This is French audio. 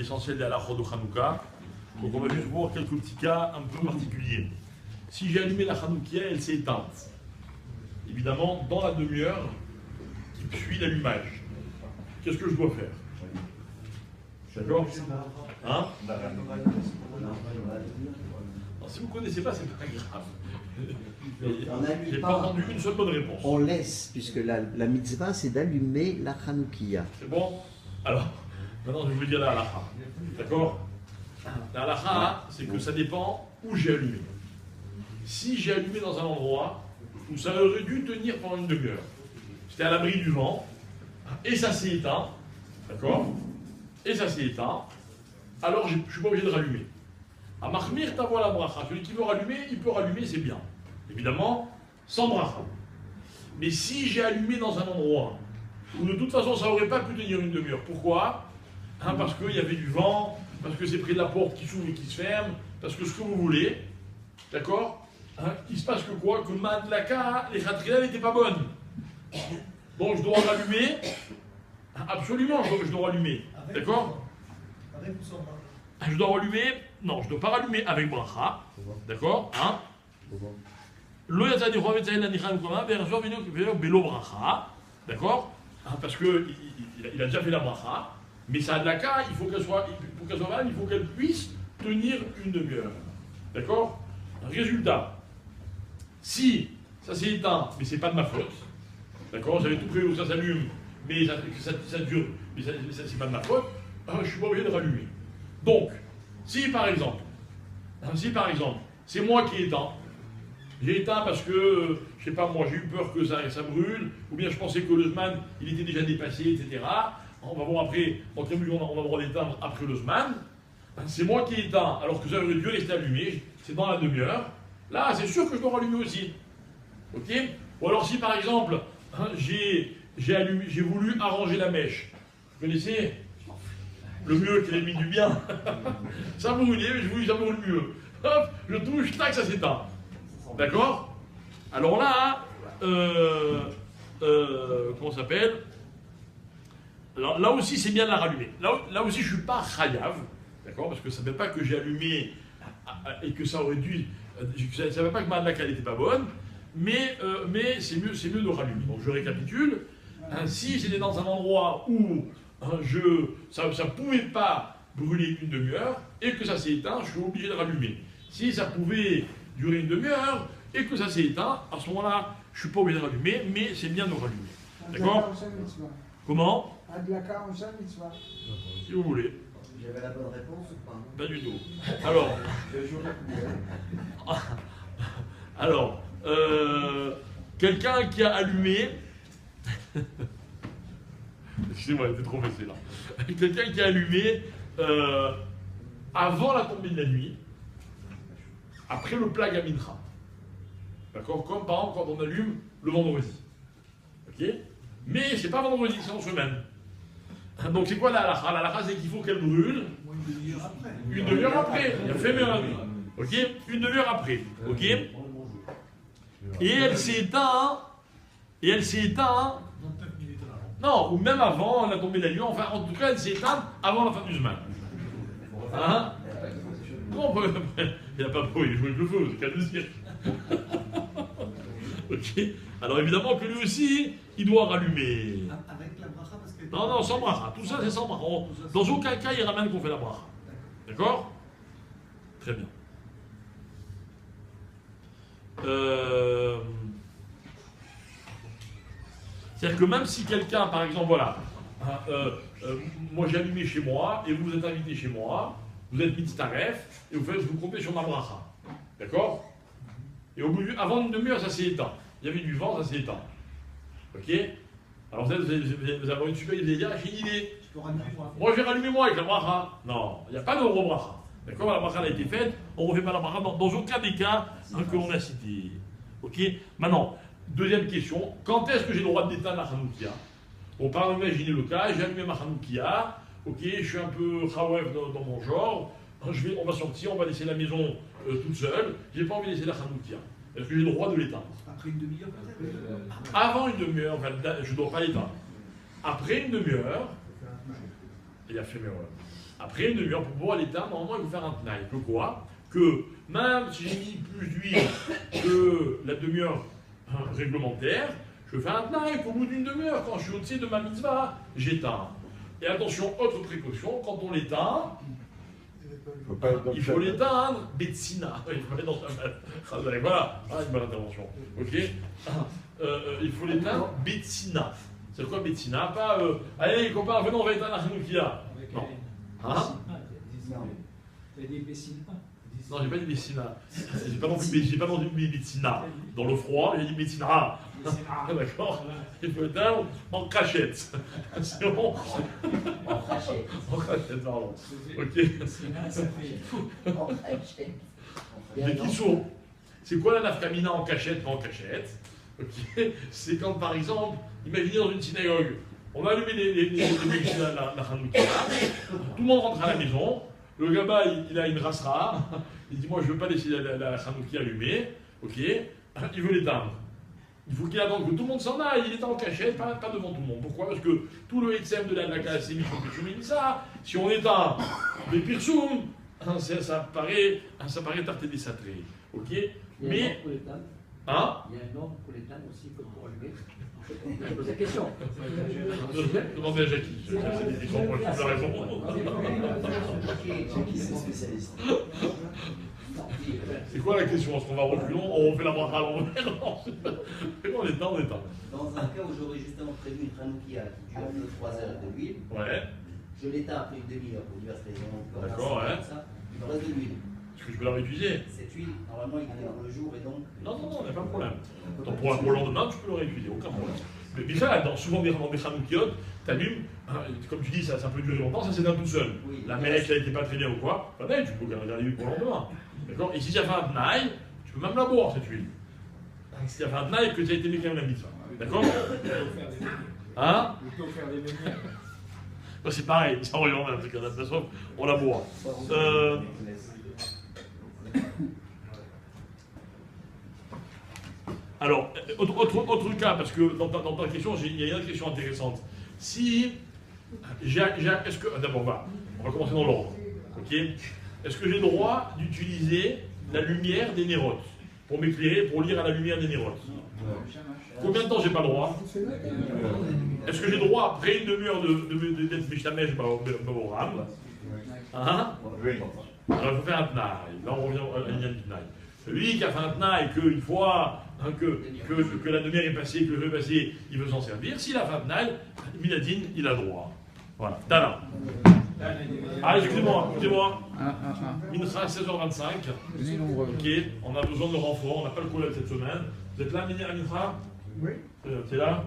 l'essentiel des halachot de Hanouka. Donc on va juste voir quelques petits cas un peu particuliers. Si j'ai allumé la Hanoukia, elle s'est éteinte. Évidemment, dans la demi-heure qui suit l'allumage, qu'est-ce que je dois faire? D'accord? Hein? Alors, si vous ne connaissez pas, c'est pas grave. J'ai pas entendu une seule bonne réponse. On laisse, puisque la mitzvah, c'est d'allumer la Hanoukia. C'est bon? Alors, maintenant je vais vous dire la halakha. D'accord? La halakha, c'est que ça dépend où j'ai allumé. Si j'ai allumé dans un endroit où ça aurait dû tenir pendant une demi-heure, c'était à l'abri du vent, et ça s'est éteint, d'accord? Et ça s'est éteint, alors je ne suis pas obligé de rallumer. À Mahmir t'avoie la bracha, celui qui veut rallumer, il peut rallumer, c'est bien. Évidemment, sans bracha. Mais si j'ai allumé dans un endroit où de toute façon ça n'aurait pas pu tenir une demi-heure, pourquoi? Parce qu'il y avait du vent, parce que c'est près de la porte qui s'ouvre et qui se ferme, parce que ce que vous voulez, d'accord? Il se passe que quoi? Que Madlaka, les khatrila n'étaient pas bonnes. Donc je dois rallumer. Absolument, je dois rallumer. D'accord? Je dois rallumer. Non, je ne dois pas rallumer avec bracha. D'accord? Hein? Lo yatsa di chovet zayin la nichan koma, ve'rasor vino belo bracha. D'accord? Parce qu'il a déjà fait la bracha. Mais ça a de la cas, il faut qu'elle soit valable, il faut qu'elle puisse tenir une demi-heure. D'accord? Résultat, si ça s'est éteint, mais c'est pas de ma faute, d'accord? J'avais tout prévu où ça s'allume, mais ça dure, mais c'est pas de ma faute, je suis pas obligé de rallumer. Donc, si par exemple, c'est moi qui éteins, j'ai éteint parce que, je sais pas moi, j'ai eu peur que ça brûle, ou bien je pensais que le Zman, il était déjà dépassé, etc. On va voir après, en quel on a le droit d'éteindre après le Zman. C'est moi qui éteins, alors que ça aurait dû rester allumé, c'est dans la demi-heure. Là, c'est sûr que je dois rallumer aussi. Ok? Ou alors si par exemple, j'ai voulu arranger la mèche. Vous connaissez? Le mieux qui est l'ennemi du bien. Ça brûlait, mais je voulais ça brûle mieux. Hop, je touche, tac, ça s'éteint. D'accord? Alors là, comment ça s'appelle? Alors là aussi, c'est bien de la rallumer. Là aussi, je ne suis pas chayav. D'accord? Parce que ça ne veut pas que j'ai allumé et que ça aurait dû. Ça ne veut pas que ma laque n'était pas bonne, mais c'est mieux de rallumer. Donc je récapitule. Si j'étais dans un endroit où ça ne pouvait pas brûler une demi-heure et que ça s'est éteint, je suis obligé de rallumer. Si ça pouvait durer une demi-heure et que ça s'est éteint, à ce moment-là, je ne suis pas obligé de rallumer, mais c'est bien de rallumer. D'accord? Comment? Adlaka en shan mitzvah. Si vous voulez. J'avais la bonne réponse ou pas? Pas du tout. Alors, quelqu'un qui a allumé. Excusez-moi, j'étais trop pressé là. Quelqu'un qui a allumé avant la tombée de la nuit, après le plag à mincha. D'accord? Comme par exemple quand on allume le vendredi. Ok? Mais c'est pas vendredi, c'est en semaine. Donc c'est quoi la halakha? La halakha, c'est qu'il faut qu'elle brûle une demi-heure après. Il a fait meilleur ami. Ok? Une demi-heure après. Ok? Et elle s'est éteinte. Non, ou même avant la tombée de la nuit. Enfin, en tout cas, elle s'est éteinte avant la fin du Zman. Hein? Non, il n'y a pas de bruit, il joue avec le feu, c'est qu'à le dire. Ok? Alors évidemment que lui aussi, il doit rallumer. Avec la bracha parce que... Non, sans bracha. Tout ça, c'est sans bracha. Dans aucun cas, il ramène qu'on fait la bracha. D'accord? Très bien. C'est-à-dire que même si quelqu'un, par exemple, voilà, moi j'ai allumé chez moi, et vous êtes invité chez moi, vous êtes mitzaref, et vous comptez sur ma bracha. D'accord? Et avant une demi-heure, ça s'est éteint. Il y avait du vent, ça s'est éteint. Ok? Alors vous avez une super idée, j'ai une idée. Moi je vais rallumer moi avec la bracha. Non, il n'y a pas de bracha. D'accord? La bracha a été faite, on ne refait pas la bracha dans aucun des cas que l'on a cités. Ok? Maintenant, deuxième question, quand est-ce que j'ai le droit d'éteindre la Hanoukia? Bon, par exemple, imaginez le cas, j'ai allumé ma Hanoukia, ok, je suis un peu khawef dans mon genre, on va sortir, on va laisser la maison toute seule, j'ai pas envie de laisser la Hanoukia. Est-ce que j'ai le droit de l'éteindre? Après une demi-heure peut-être? Avant une demi-heure, je ne dois pas l'éteindre. Après une demi-heure, il a fait mes Après une demi-heure pour pouvoir l'éteindre, normalement il faut faire un tnaï. Que quoi? Que même si j'ai mis plus d'huile que la demi-heure réglementaire, je fais un tnaï qu'au bout d'une demi-heure, quand je suis au-dessus de ma mitzvah, j'éteins. Et attention, autre précaution, quand on l'éteint, il faut l'éteindre, Betsina. Il faut aller dans sa voilà, une bonne intervention. Ok. Il faut l'éteindre, Betsina. C'est quoi Betsina? Pas allez les copains, venons, on va éteindre la Hanoukia. Non. Hein? T'as dit Bessina? Non, j'ai pas dit Betsina. J'ai pas non plus Betsina. Dans le froid, j'ai dit Betsina. D'accord. Il faut éteindre en cachette. C'est bon. En cachette. En cachette, pardon. Ok. En cachette. Mais qui sont? C'est quoi la nafkamina en cachette, pas en cachette? Okay. C'est quand, par exemple, imaginez dans une synagogue, on va allumer les la Hanouka, tout le monde rentre à la maison, le gaba il a une rasra, il dit moi je ne veux pas laisser la Hanouka allumée, ok, il veut l'éteindre. Il faut qu'il attende que tout le monde s'en aille, il est en cachette, pas devant tout le monde. Pourquoi? Parce que tout le HSM de la KSM, ça, si on éteint les pirsoum, ça paraît tarté des satrés, ok. Mais hein? Il y a un ordre pour l'éteindre aussi, comme pour allumer. Je pose la question. Demandez à Jackie. J'ai des questions pour la raison. Jackie, c'est spécialiste. C'est quoi la question? Est-ce qu'on va reculons? On fait la bracha à l'envers? On éteint, on éteint. Dans un cas où j'aurais justement prévu une Hanoukia qui dure de 3 heures de l'huile, Ouais. je l'éteins après une demi-heure pour diverses raisons. D'accord, ouais. Ça, il me reste de l'huile. Est-ce que je peux la réutiliser? Cette huile, normalement, il dure le jour et donc. Non, il n'y a pas de problème. Donc pour le lendemain, tu peux le réutiliser, aucun problème. Mais ça, souvent dans des Hanoukiot, tu allumes, comme tu dis, ça peut durer longtemps, ça s'éteint tout seul. Oui, La mèche, elle n'était pas très bien ou quoi, pareil, tu peux garder pour le lendemain. D'accord? Et si tu as fait un tnaï, tu peux même la boire cette huile. Si tu as fait un tnaï, que tu as été mis quand même la mitzvah. D'accord? Hein? Plutôt faire des lumières. C'est pareil, ça revient en même, c'est qu'à la façon, on la boit. Alors, autre cas, parce que dans ta question, il y a une autre question intéressante. Si est-ce que d'abord, on va commencer dans l'ordre, ok? Est-ce que j'ai le droit d'utiliser la lumière des nérotes pour m'éclairer, pour lire à la lumière des nérotes? Combien de temps j'ai pas le droit? Est-ce que j'ai le droit, après une demi-heure d'être Mishtamesh au Ram? Hein? Alors il faut faire un tnaï. Là on revient à l'Inyan du tnaï. Celui qui a fait un tnaï qu'une fois que la demi-heure est passée, que le jeu est passé, il veut s'en servir. S'il a fait un tnaï, Minadine, il a droit. Voilà. Tana. Ah, excusez-moi. Mincha, 16h25. Ok, on a besoin de renfort, on n'a pas le collègue cette semaine. Vous êtes là, Mincha? Oui. T'es là?